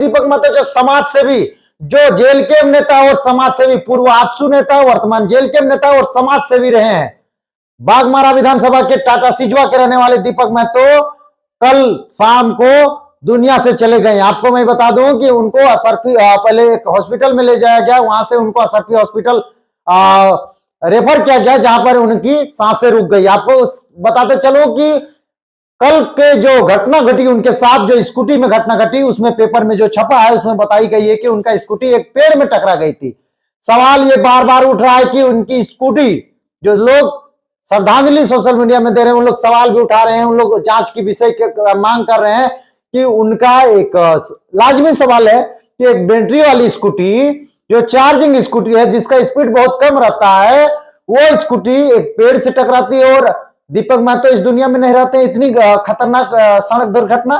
दीपक महतो जो समाज सेवी, जो जेल के नेता और समाज सेवी, पूर्व आजसू नेता, वर्तमान जेल के नेता और समाज सेवी रहे हैं। बाघमारा विधानसभा के टाटा सिजवा के रहने वाले दीपक महतो कल शाम को दुनिया से चले गए। आपको मैं बता दूं कि उनको असरफी पहले एक हॉस्पिटल में ले जाया गया, वहां से उनको असरफी हॉस्पिटल रेफर किया गया, जहां पर उनकी सांसें रुक गई। आपको बताते चलो कि कल के जो घटना घटी उनके साथ, जो स्कूटी में घटना घटी, उसमें पेपर में जो छपा है उसमें बताई गई है कि उनका स्कूटी एक पेड़ में टकरा गई थी। सवाल ये बार बार उठ रहा है कि उनकी स्कूटी, जो लोग श्रद्धांजलि सोशल मीडिया में दे रहे हैं, उन लोग सवाल भी उठा रहे हैं, उन लोग जांच की विषय मांग कर रहे हैं कि उनका एक लाजमी सवाल है कि एक बैटरी वाली स्कूटी, जो चार्जिंग स्कूटी है, जिसका स्पीड बहुत कम रहता है, वो स्कूटी एक पेड़ से टकराती है और दीपक महतो इस दुनिया में नहीं रहते। इतनी खतरनाक सड़क दुर्घटना,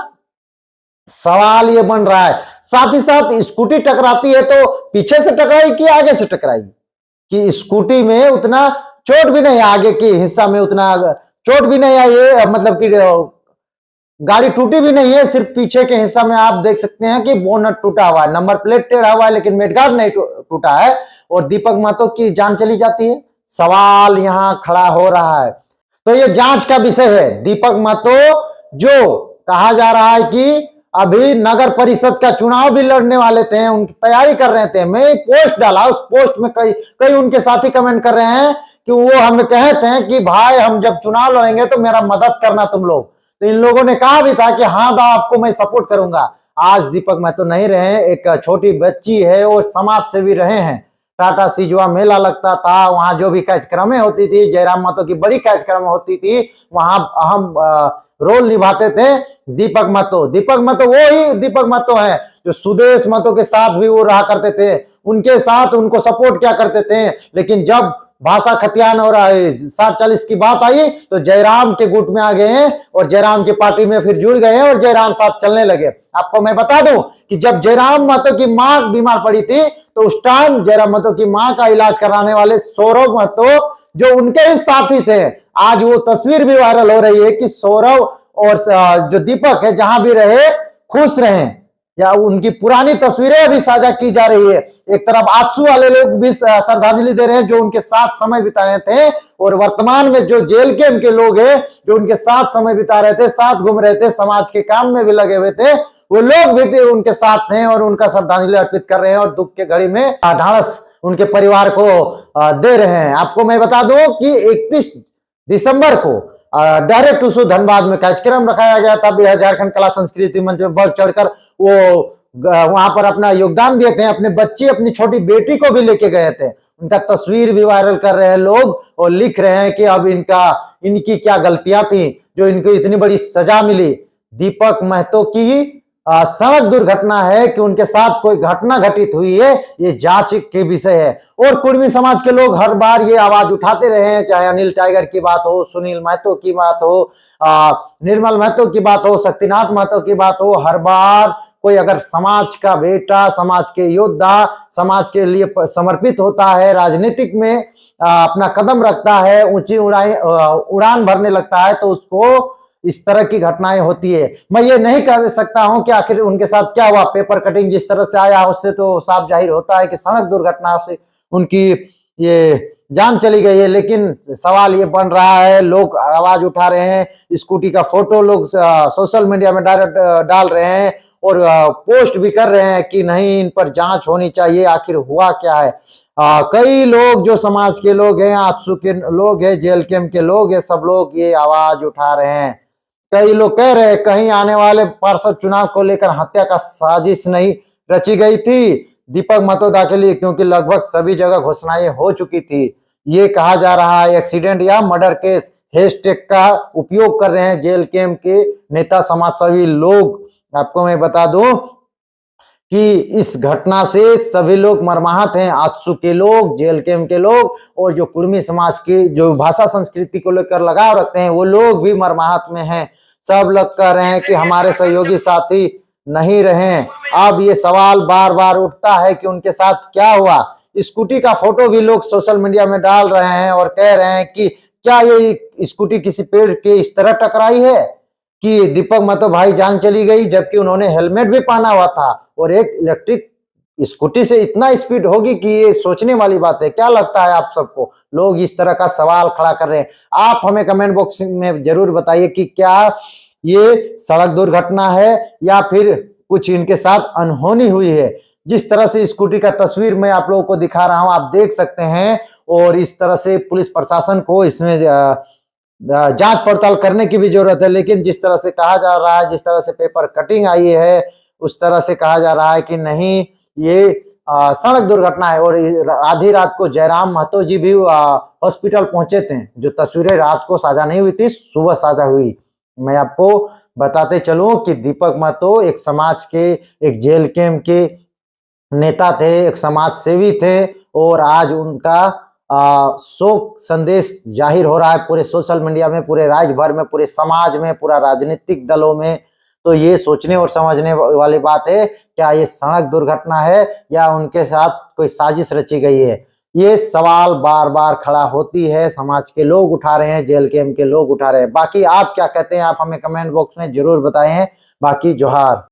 सवाल ये बन रहा है। साथ ही साथ स्कूटी टकराती है तो पीछे से टकराई कि आगे से टकराई, कि स्कूटी में उतना चोट भी नहीं, आगे के हिस्सा में उतना चोट भी नहीं आई है, मतलब कि गाड़ी टूटी भी नहीं है, सिर्फ पीछे के हिस्सा में आप देख सकते हैं कि बोनट टूटा हुआ है, नंबर प्लेट टेढ़ा हुआ है, लेकिन मेडगार्ड नहीं टूटा है और दीपक महतो की जान चली जाती है। सवाल यहां खड़ा हो रहा है। तो ये जांच का विषय है। दीपक महतो, जो कहा जा रहा है कि अभी नगर परिषद का चुनाव भी लड़ने वाले थे, उनकी तैयारी कर रहे थे। मैं पोस्ट डाला, उस पोस्ट में कई उनके साथी कमेंट कर रहे हैं कि वो हमें कहते हैं कि भाई हम जब चुनाव लड़ेंगे तो मेरा मदद करना तुम लोग। तो इन लोगों ने कहा भी था कि हाँ दा, आपको मैं सपोर्ट करूंगा। आज दीपक महतो नहीं रहे, एक छोटी बच्ची है, वो समाज सेवी रहे हैं। टाटा सिजवा मेला लगता था, वहां जो भी कार्यक्रमें होती थी, जयराम महतो की बड़ी कार्यक्रम होती थी, वहां अहम रोल निभाते थे दीपक महतो। दीपक महतो वो ही दीपक महतो है जो सुदेश महतो के साथ भी वो रहा करते थे, उनके साथ उनको सपोर्ट किया करते थे। लेकिन जब भाषा खतियान और 60-40 की बात आई तो जयराम के गुट में आ गए हैं और जयराम की पार्टी में फिर जुड़ गए हैं और जयराम साथ चलने लगे। आपको मैं बता दूं कि जब जयराम महतो की मां बीमार पड़ी थी तो उस टाइम जयराम महतो की मां का इलाज कराने वाले सौरभ महतो, जो उनके ही साथी थे, आज वो तस्वीर भी वायरल हो रही है कि सौरभ और जो दीपक है जहां भी रहे खुश रहे, या उनकी पुरानी तस्वीरें अभी साझा की जा रही है। एक तरफ आजसू वाले लोग भी श्रद्धांजलि दे रहे हैं जो उनके साथ समय बिताए थे, और वर्तमान में जो जेल के उनके लोग हैं जो उनके साथ समय बिता रहे थे, साथ घूम रहे थे, समाज के काम में भी लगे हुए थे, वो लोग भी उनके साथ हैं और उनका श्रद्धांजलि अर्पित कर रहे हैं और दुख के घड़ी में ढाढ़स उनके परिवार को दे रहे हैं। आपको मैं बता दूं कि 31 दिसंबर को डायरेक्ट टू धनबाद में कार्यक्रम रखाया गया था। झारखंड कला संस्कृति मंच में बढ़ चढ़कर वो वहां पर अपना योगदान दिए थे, अपने बच्ची, अपनी छोटी बेटी को भी लेके गए थे। उनका तस्वीर भी वायरल कर रहे हैं लोग और लिख रहे हैं कि अब इनकी क्या गलतियां थी जो इनको इतनी बड़ी सजा मिली। दीपक महतो की सड़क दुर्घटना है कि उनके साथ कोई घटना घटित हुई है, ये जांच के विषय है। और कुर्मी समाज के लोग हर बार ये आवाज उठाते रहे हैं, चाहे अनिल टाइगर की बात हो, सुनील महतो की बात हो, निर्मल महतो की बात हो, शक्तिनाथ महतो की बात हो, हर बार कोई अगर समाज का बेटा, समाज के योद्धा, समाज के लिए समर्पित होता है, राजनीतिक में अपना कदम रखता है, ऊंची उड़ान भरने लगता है, तो उसको इस तरह की घटनाएं होती है। मैं ये नहीं कह सकता हूं कि आखिर उनके साथ क्या हुआ, पेपर कटिंग जिस तरह से आया उससे तो साफ जाहिर होता है कि सड़क दुर्घटना से उनकी ये जान चली गई है। लेकिन सवाल ये बन रहा है, लोग आवाज उठा रहे हैं, स्कूटी का फोटो लोग सोशल मीडिया में डायरेक्ट डाल रहे हैं और पोस्ट भी कर रहे हैं कि नहीं, इन पर जांच होनी चाहिए, आखिर हुआ क्या है। कई लोग जो समाज के लोग हैं, आजसू के लोग हैं, जेल कैंप के लोग हैं, सब लोग ये आवाज उठा रहे हैं। कई लोग कह रहे हैं कहीं आने वाले पार्षद चुनाव को लेकर हत्या का साजिश नहीं रची गई थी दीपक महतो के लिए, क्योंकि लगभग सभी जगह घोषणाएं हो चुकी थी। ये कहा जा रहा है एक्सीडेंट या मर्डर केस हैशटैग का उपयोग कर रहे हैं जेल कैंप के नेता, समाजसेवी लोग। आपको मैं बता दूं कि इस घटना से सभी लोग मर्माहत हैं, आजसू के लोग, जेल कैंप के लोग और जो कुर्मी समाज की जो भाषा संस्कृति को लेकर लगाव रखते हैं वो लोग भी मर्माहत में हैं। सब लोग कह रहे हैं कि हमारे सहयोगी साथी नहीं रहे। अब ये सवाल बार बार उठता है कि उनके साथ क्या हुआ। स्कूटी का फोटो भी लोग सोशल मीडिया में डाल रहे हैं और कह रहे हैं कि क्या ये स्कूटी किसी पेड़ के इस तरह टकराई है कि दीपक महतो भाई जान चली गई, जबकि उन्होंने हेलमेट भी पहना हुआ था और एक इलेक्ट्रिक स्कूटी से इतना स्पीड होगी कि ये सोचने वाली बात है। क्या लगता है आप सबको? लोग इस तरह का सवाल खड़ा कर रहे हैं। आप हमें कमेंट बॉक्स में जरूर बताइए कि क्या ये सड़क दुर्घटना है या फिर कुछ इनके साथ अनहोनी हुई है। जिस तरह से स्कूटी का तस्वीर मैं आप लोगों को दिखा रहा हूं, आप देख सकते हैं, और इस तरह से पुलिस प्रशासन को इसमें जांच पड़ताल करने की भी जरूरत है। लेकिन जिस तरह से कहा जा रहा है, जिस तरह से पेपर कटिंग आई है, उस तरह से कहा जा रहा है कि नहीं, ये सड़क दुर्घटना है। और आधी रात को जयराम महतो जी भी हॉस्पिटल पहुंचे थे। जो तस्वीरें रात को साझा नहीं हुई थी, सुबह साझा हुई। मैं आपको बताते चलूं कि दीपक महतो एक समाज के, एक जेल कैंप के नेता थे, एक समाज सेवी थे, और आज उनका शोक संदेश जाहिर हो रहा है पूरे सोशल मीडिया में, पूरे राज्य भर में, पूरे समाज में, पूरा राजनीतिक दलों में। तो ये सोचने और समझने वाली बात है, क्या ये सड़क दुर्घटना है या उनके साथ कोई साजिश रची गई है? ये सवाल बार बार खड़ा होती है, समाज के लोग उठा रहे हैं, जेल कैंप के लोग उठा रहे हैं। बाकी आप क्या कहते हैं? आप हमें कमेंट बॉक्स में जरूर बताएं। बाकी जोहार।